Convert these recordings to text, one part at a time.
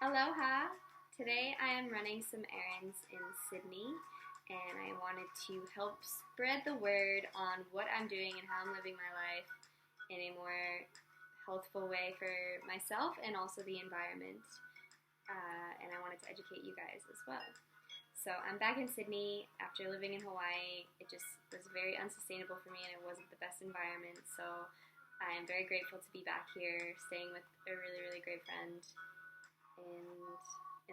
Aloha! Today I am running some errands in Sydney and I wanted to help spread the word on what I'm doing and how I'm living my life in a more healthful way for myself and also the environment. And I wanted to educate you guys as well. So I'm back in Sydney after living in Hawaii. It just was very unsustainable for me and it wasn't the best environment. So I am very grateful to be back here, staying with a really, really great friend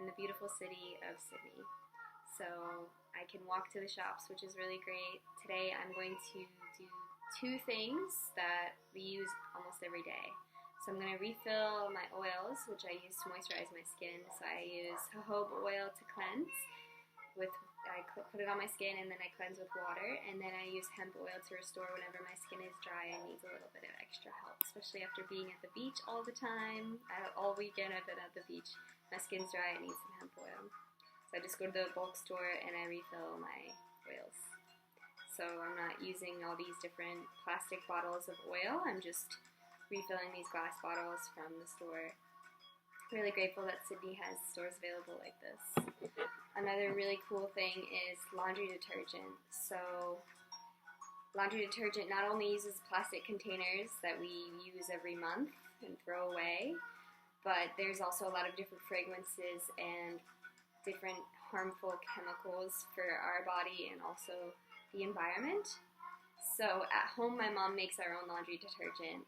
in the beautiful city of Sydney. So I can walk to the shops, which is really great. Today I'm going to do two things that we use almost every day. So I'm going to refill my oils, which I use to moisturize my skin. So I use jojoba oil to cleanse. I put it on my skin and then I cleanse with water, and then I use hemp oil to restore whenever my skin is dry and needs a little bit of extra help, especially after being at the beach all the time. All weekend I've been at the beach. My skin's dry, it needs some hemp oil. So I just go to the bulk store and I refill my oils. So I'm not using all these different plastic bottles of oil, I'm just refilling these glass bottles from the store. Really grateful that Sydney has stores available like this. Another really cool thing is laundry detergent. So laundry detergent not only uses plastic containers that we use every month and throw away, but there's also a lot of different fragrances and different harmful chemicals for our body and also the environment. So at home my mom makes our own laundry detergent,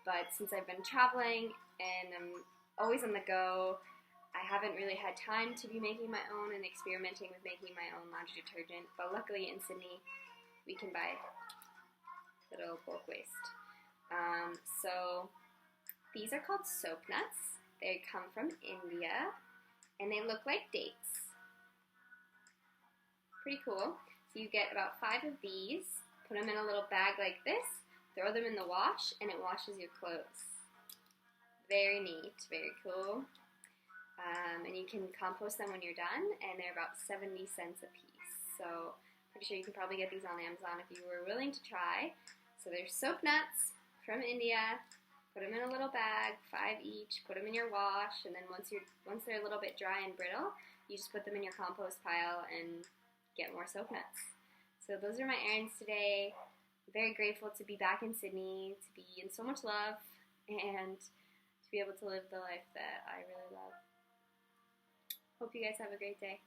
but since I've been traveling and I'm always on the go, I haven't really had time to be making my own and experimenting with making my own laundry detergent, but luckily in Sydney we can buy little bulk waste. So these are called soap nuts. They come from India and they look like dates. Pretty cool. So you get about 5 of these, put them in a little bag like this, throw them in the wash, and it washes your clothes. Very neat, very cool. And you can compost them when you're done, and they're about 70 cents a piece. So pretty sure you can probably get these on Amazon if you were willing to try. So they're soap nuts from India. Put them in a little bag, 5 each. Put them in your wash, and then once they're a little bit dry and brittle, you just put them in your compost pile and get more soap nuts. So those are my errands today. I'm very grateful to be back in Sydney, to be in so much love, and to be able to live the life that I really love. Hope you guys have a great day.